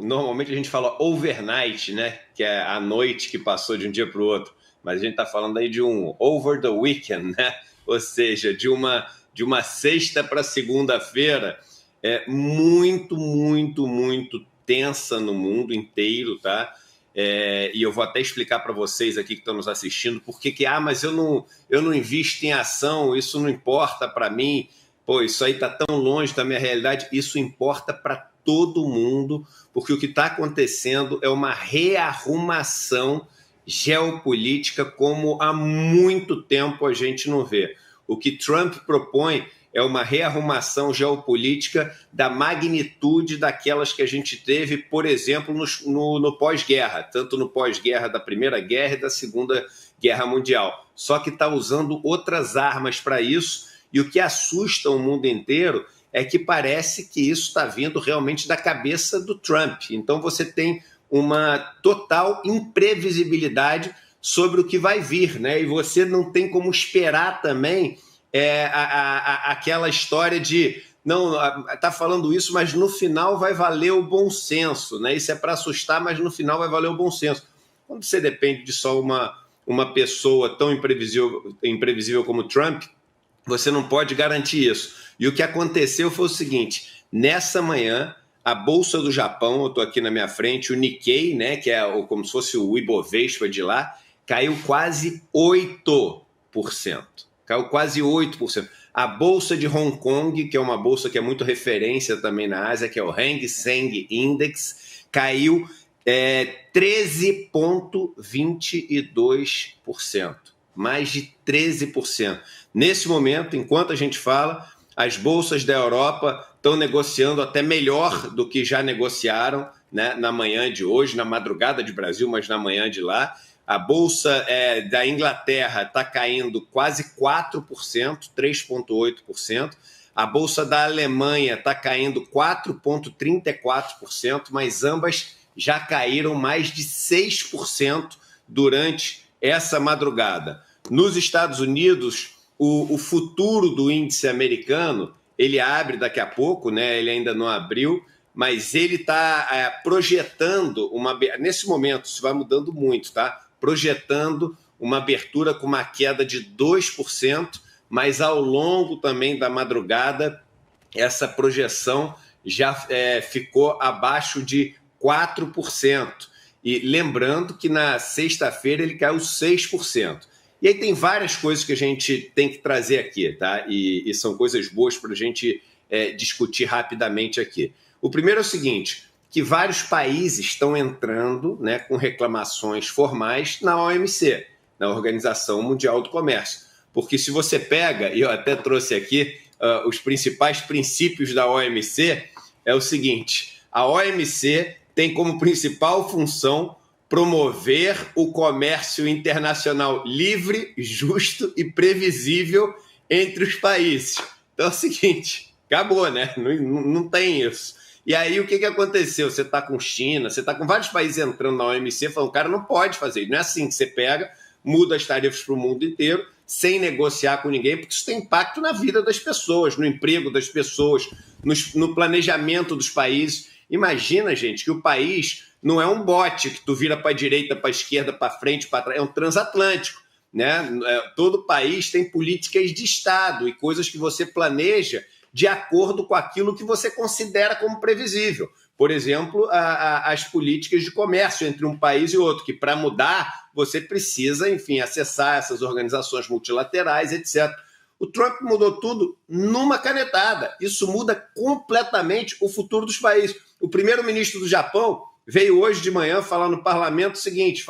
normalmente a gente fala overnight, né? Que é a noite que passou de um dia para o outro. Mas a gente está falando aí de um over the weekend, né? Ou seja, de uma sexta para segunda-feira muito, muito, muito tensa no mundo inteiro, tá? E eu vou até explicar para vocês aqui que estão nos assistindo por que mas eu não invisto em ação, isso não importa para mim, pô, isso aí está tão longe da minha realidade. Isso importa para todo mundo, porque o que está acontecendo é uma rearrumação geopolítica como há muito tempo a gente não vê. O que Trump propõe é uma rearrumação geopolítica da magnitude daquelas que a gente teve, por exemplo, no pós-guerra, tanto no pós-guerra da Primeira Guerra e da Segunda Guerra Mundial. Só que está usando outras armas para isso, e o que assusta o mundo inteiro é que parece que isso está vindo realmente da cabeça do Trump. Então você tem uma total imprevisibilidade sobre o que vai vir, né? E você não tem como esperar também aquela história de não, tá falando isso, mas no final vai valer o bom senso, né? Isso é para assustar, mas no final vai valer o bom senso. Quando você depende de só uma pessoa tão imprevisível como Trump, você não pode garantir isso. E o que aconteceu foi o seguinte: nessa manhã, a Bolsa do Japão, eu estou aqui na minha frente, o Nikkei, né, que é como se fosse o Ibovespa de lá, caiu quase 8%. Caiu quase 8%. A Bolsa de Hong Kong, que é uma bolsa que é muito referência também na Ásia, que é o Hang Seng Index, caiu 13,22%. Mais de 13%. Nesse momento, enquanto a gente fala, as bolsas da Europa estão negociando até melhor do que já negociaram, né, na manhã de hoje, na madrugada de Brasil, mas na manhã de lá. A bolsa da Inglaterra está caindo quase 4%, 3,8%. A bolsa da Alemanha está caindo 4,34%, mas ambas já caíram mais de 6% durante essa madrugada. Nos Estados Unidos, o futuro do índice americano, ele abre daqui a pouco, né? Ele ainda não abriu, mas ele está projetando nesse momento, isso vai mudando muito, tá? Projetando uma abertura com uma queda de 2%, mas ao longo também da madrugada, essa projeção já ficou abaixo de 4%. E lembrando que na sexta-feira ele caiu 6%. E aí tem várias coisas que a gente tem que trazer aqui, tá? E são coisas boas para a gente discutir rapidamente aqui. O primeiro é o seguinte, que vários países estão entrando, né, com reclamações formais na OMC, na Organização Mundial do Comércio. Porque se você pega, e eu até trouxe aqui os principais princípios da OMC, é o seguinte: a OMC tem como principal função promover o comércio internacional livre, justo e previsível entre os países. Então é o seguinte, acabou, né? Não tem isso. E aí o que aconteceu? Você está com China, você está com vários países entrando na OMC, falando, cara, não pode fazer isso. Não é assim que você pega, muda as tarifas para o mundo inteiro, sem negociar com ninguém, porque isso tem impacto na vida das pessoas, no emprego das pessoas, no planejamento dos países. Imagina, gente, que o país não é um bote que tu vira para a direita, para a esquerda, para frente, para trás, é um transatlântico, né? Todo país tem políticas de Estado e coisas que você planeja de acordo com aquilo que você considera como previsível. Por exemplo, as políticas de comércio entre um país e outro, que para mudar você precisa, enfim, acessar essas organizações multilaterais, etc. O Trump mudou tudo numa canetada. Isso muda completamente o futuro dos países. O primeiro-ministro do Japão veio hoje de manhã falar no parlamento o seguinte,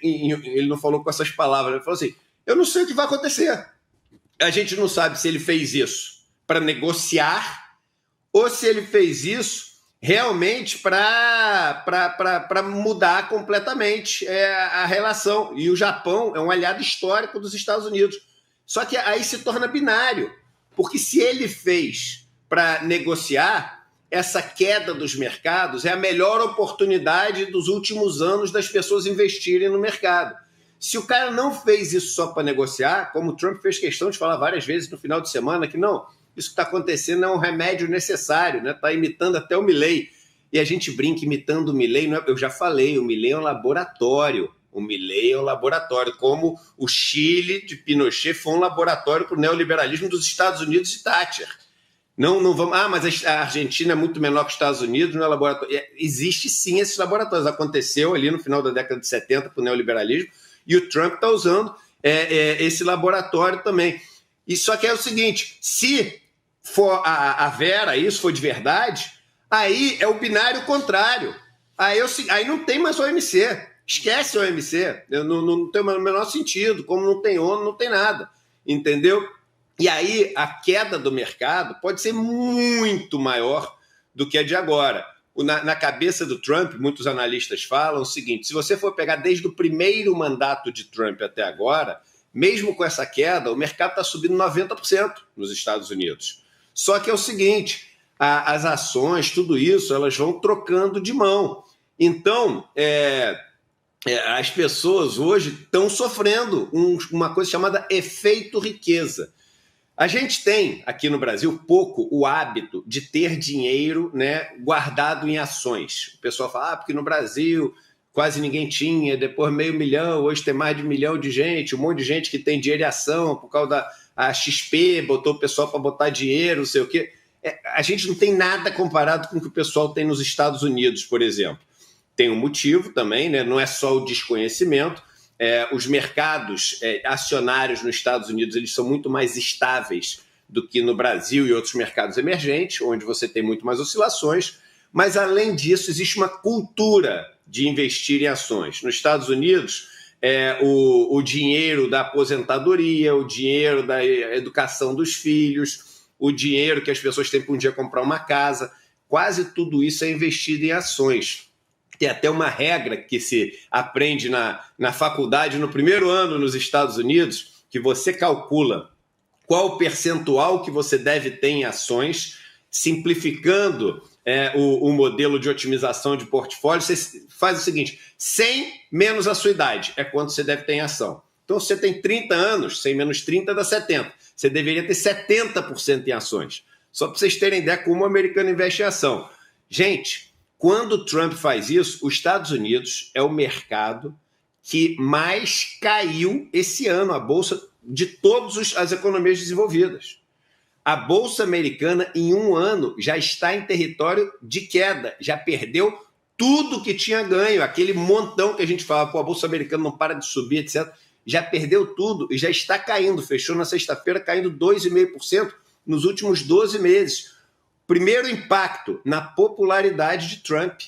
ele não falou com essas palavras, ele falou assim, eu não sei o que vai acontecer. A gente não sabe se ele fez isso para negociar ou se ele fez isso realmente para mudar completamente a relação. E o Japão é um aliado histórico dos Estados Unidos. Só que aí se torna binário, porque se ele fez para negociar, essa queda dos mercados é a melhor oportunidade dos últimos anos das pessoas investirem no mercado. Se o cara não fez isso só para negociar, como o Trump fez questão de falar várias vezes no final de semana, que não, isso que está acontecendo é um remédio necessário, né? Está imitando até o Milley. E a gente brinca imitando o Milei. Eu já falei, o Milei é um laboratório. O Milei é um laboratório, como o Chile de Pinochet foi um laboratório para o neoliberalismo dos Estados Unidos de Thatcher. Não vamos. Mas a Argentina é muito menor que os Estados Unidos, não é laboratório. Existe sim esses laboratórios. Aconteceu ali no final da década de 70 para o neoliberalismo, e o Trump está usando esse laboratório também. E só que é o seguinte: se for a Vera, isso for de verdade, aí é o binário contrário. Aí não tem mais OMC. Esquece o OMC. Não tem o menor sentido. Como não tem ONU, não tem nada. Entendeu? E aí a queda do mercado pode ser muito maior do que a de agora. Na cabeça do Trump, muitos analistas falam o seguinte: se você for pegar desde o primeiro mandato de Trump até agora, mesmo com essa queda, o mercado está subindo 90% nos Estados Unidos. Só que é o seguinte, as ações, tudo isso, elas vão trocando de mão. Então, as pessoas hoje estão sofrendo uma coisa chamada efeito riqueza. A gente tem aqui no Brasil pouco o hábito de ter dinheiro, né, guardado em ações. O pessoal fala, porque no Brasil quase ninguém tinha, depois 500 mil, hoje tem mais de 1 milhão de gente, um monte de gente que tem dinheiro em ação por causa da XP, botou o pessoal para botar dinheiro, não sei o quê. A gente não tem nada comparado com o que o pessoal tem nos Estados Unidos, por exemplo. Tem um motivo também, né? Não é só o desconhecimento. Os mercados acionários nos Estados Unidos, eles são muito mais estáveis do que no Brasil e outros mercados emergentes, onde você tem muito mais oscilações. Mas, além disso, existe uma cultura de investir em ações. Nos Estados Unidos, o dinheiro da aposentadoria, o dinheiro da educação dos filhos, o dinheiro que as pessoas têm para um dia comprar uma casa, quase tudo isso é investido em ações. Tem até uma regra que se aprende na faculdade, no primeiro ano nos Estados Unidos, que você calcula qual o percentual que você deve ter em ações, simplificando o modelo de otimização de portfólio. Você faz o seguinte: 100 menos a sua idade é quanto você deve ter em ação. Então, se você tem 30 anos, 100 menos 30 dá 70. Você deveria ter 70% em ações. Só para vocês terem ideia como o americano investe em ação. Gente, quando o Trump faz isso, os Estados Unidos é o mercado que mais caiu esse ano, a bolsa de todas as economias desenvolvidas. A bolsa americana, em um ano, já está em território de queda, já perdeu tudo que tinha ganho, aquele montão que a gente fala, a bolsa americana não para de subir, etc., já perdeu tudo e já está caindo, fechou na sexta-feira caindo 2,5% nos últimos 12 meses. Primeiro impacto na popularidade de Trump.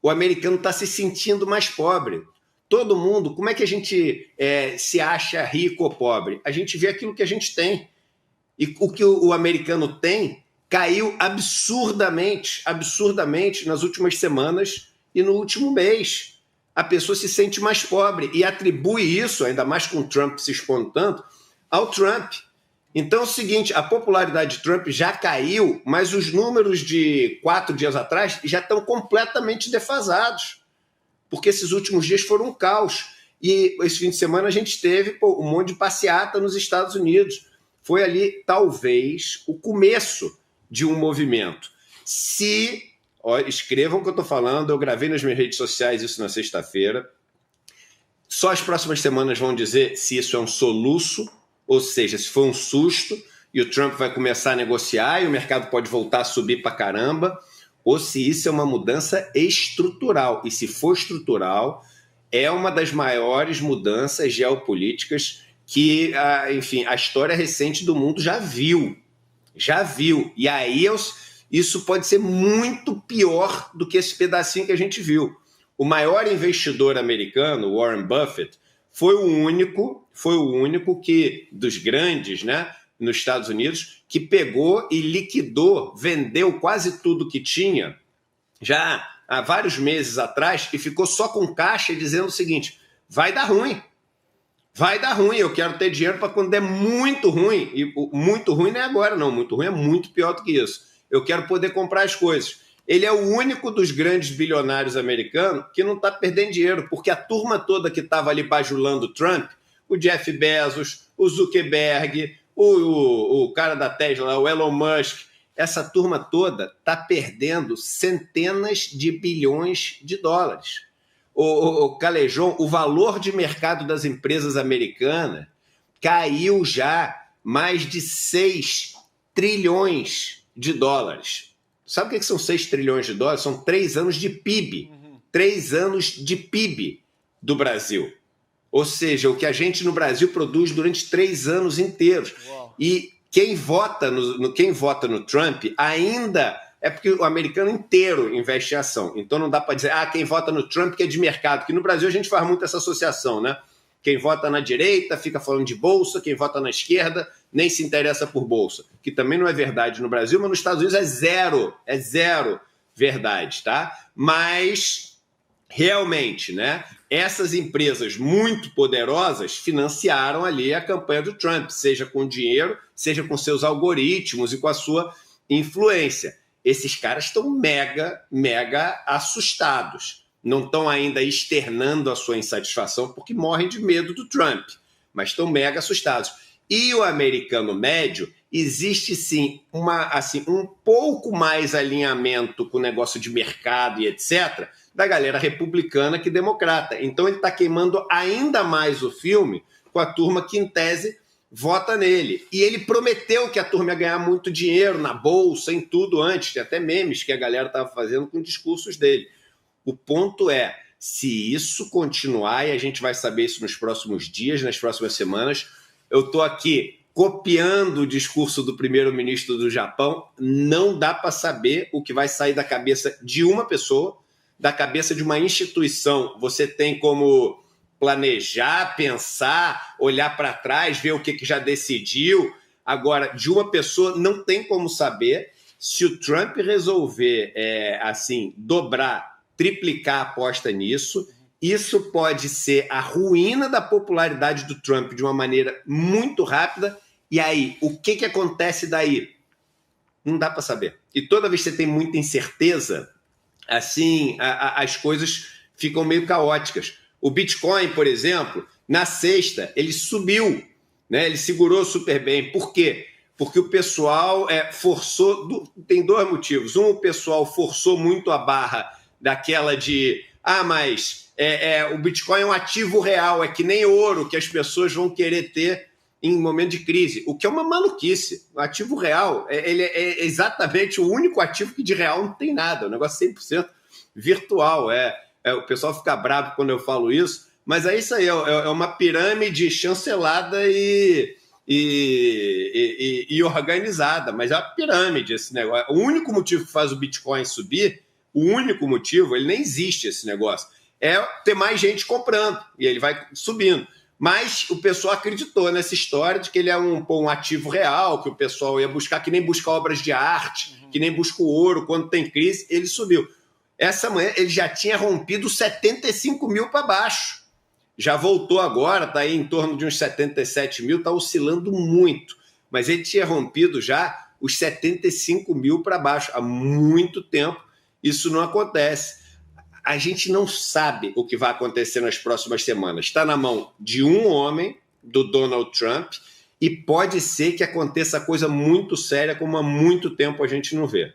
O americano está se sentindo mais pobre. Todo mundo, como é que a gente se acha rico ou pobre? A gente vê aquilo que a gente tem. E o que o americano tem caiu absurdamente nas últimas semanas e no último mês. A pessoa se sente mais pobre e atribui isso, ainda mais com o Trump se expondo tanto, ao Trump. Então é o seguinte, a popularidade de Trump já caiu, mas os números de 4 dias atrás já estão completamente defasados, porque esses últimos dias foram um caos. E esse fim de semana a gente teve um monte de passeata nos Estados Unidos. Foi ali, talvez, o começo de um movimento. Escrevam o que eu estou falando, eu gravei nas minhas redes sociais isso na sexta-feira. Só as próximas semanas vão dizer se isso é um soluço, ou seja, se foi um susto e o Trump vai começar a negociar e o mercado pode voltar a subir para caramba, ou se isso é uma mudança estrutural. E se for estrutural, é uma das maiores mudanças geopolíticas que, enfim, a história recente do mundo já viu. E aí isso pode ser muito pior do que esse pedacinho que a gente viu. O maior investidor americano, Warren Buffett, foi o único que, dos grandes, né, nos Estados Unidos, que pegou e liquidou, vendeu quase tudo que tinha, já há vários meses atrás, e ficou só com caixa dizendo o seguinte: vai dar ruim, eu quero ter dinheiro para quando der muito ruim, e muito ruim não é agora não, muito ruim é muito pior do que isso, eu quero poder comprar as coisas. Ele é o único dos grandes bilionários americanos que não está perdendo dinheiro, porque a turma toda que estava ali bajulando o Trump, o Jeff Bezos, o Zuckerberg, o cara da Tesla, o Elon Musk, essa turma toda está perdendo centenas de bilhões de dólares. O Calejon, o valor de mercado das empresas americanas caiu já mais de 6 trilhões de dólares. Sabe o que são 6 trilhões de dólares? São 3 anos de PIB. 3 anos de PIB do Brasil. Ou seja, o que a gente no Brasil produz durante 3 anos inteiros. Uau. E quem vota no Trump ainda é porque o americano inteiro investe em ação. Então não dá para dizer, quem vota no Trump que é de mercado. Porque no Brasil a gente faz muito essa associação, né? Quem vota na direita fica falando de bolsa, quem vota na esquerda nem se interessa por bolsa. Que também não é verdade no Brasil, mas nos Estados Unidos é zero verdade, tá? Mas realmente, né? Essas empresas muito poderosas financiaram ali a campanha do Trump, seja com dinheiro, seja com seus algoritmos e com a sua influência. Esses caras estão mega assustados. Não estão ainda externando a sua insatisfação porque morrem de medo do Trump, mas estão mega assustados. E o americano médio, existe sim um pouco mais alinhamento com o negócio de mercado e etc., da galera republicana que democrata. Então ele está queimando ainda mais o filme com a turma que, em tese, vota nele. E ele prometeu que a turma ia ganhar muito dinheiro na bolsa, em tudo antes. Tem até memes que a galera estava fazendo com discursos dele. O ponto é, se isso continuar, e a gente vai saber isso nos próximos dias, nas próximas semanas, eu estou aqui copiando o discurso do primeiro-ministro do Japão, não dá para saber o que vai sair da cabeça de uma pessoa, da cabeça de uma instituição. Você tem como planejar, pensar, olhar para trás, ver o que já decidiu. Agora, de uma pessoa, não tem como saber. Se o Trump resolver, dobrar, triplicar a aposta nisso, isso pode ser a ruína da popularidade do Trump de uma maneira muito rápida. E aí, o que acontece daí? Não dá para saber. E toda vez que você tem muita incerteza, assim, as coisas ficam meio caóticas. O Bitcoin, por exemplo, na sexta, ele subiu, né? Ele segurou super bem. Por quê? Porque o pessoal forçou... Tem 2 motivos. Um, o pessoal forçou muito a barra daquela de... mas o Bitcoin é um ativo real, é que nem ouro, que as pessoas vão querer ter em momento de crise, o que é uma maluquice. O ativo real, ele é exatamente o único ativo que de real não tem nada, é um negócio 100% virtual. O pessoal fica bravo quando eu falo isso, mas é isso aí, é uma pirâmide chancelada e organizada, mas é uma pirâmide esse negócio. O único motivo que faz o Bitcoin subir, o único motivo, ele nem existe esse negócio, é ter mais gente comprando, e ele vai subindo. Mas o pessoal acreditou nessa história de que ele é um ativo real, que o pessoal ia buscar, que nem busca obras de arte, que nem busca o ouro quando tem crise, ele subiu. Essa manhã ele já tinha rompido 75 mil para baixo. Já voltou agora, está aí em torno de uns 77 mil, está oscilando muito. Mas ele tinha rompido já os 75 mil para baixo. Há muito tempo isso não acontece. A gente não sabe o que vai acontecer nas próximas semanas. Está na mão de um homem, do Donald Trump, e pode ser que aconteça coisa muito séria, como há muito tempo a gente não vê.